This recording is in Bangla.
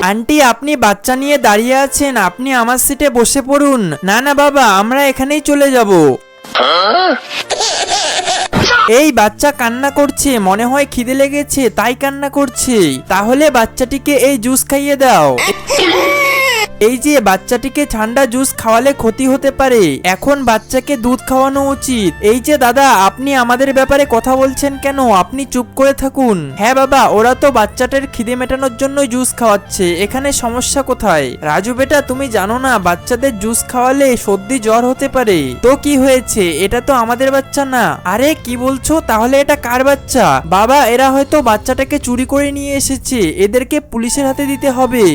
আন্টি আপনি বাচ্চা নিয়ে দাঁড়িয়ে আছেন, আপনি আমার সিটে বসে পড়ুন। না না বাবা, আমরা এখানেই চলে যাব। এই বাচ্চা কান্না করছে, মনে হয় খিদে লেগেছে তাই কান্না করছে। তাহলে বাচ্চাটিকে এই জুস খাইয়ে দাও। এই যে বাচ্চাটিকে ঠান্ডা জুস খাওয়ালে ক্ষতি হতে পারে, এখন বাচ্চাকে দুধ খাওয়ানো উচিত। এই যে দাদা, আপনি আমাদের ব্যাপারে কথা বলছেন কেন? আপনি চুপ করে থাকুন। হ্যাঁ বাবা, ওরা তো বাচ্চাটার খিদে মেটানোর জন্য জুস খাওয়াচ্ছে, এখানে সমস্যা কোথায়? রাজু বেটা, তুমি জানো না বাচ্চাদের জুস খাওয়ালে সর্দি জ্বর হতে পারে? তো কি হয়েছে, এটা তো আমাদের বাচ্চা না। আরে কি বলছো? তাহলে এটা কার বাচ্চা? বাবা, এরা হয়তো বাচ্চাটাকে চুরি করে নিয়ে এসেছে, এদেরকে পুলিশের হাতে দিতে হবে।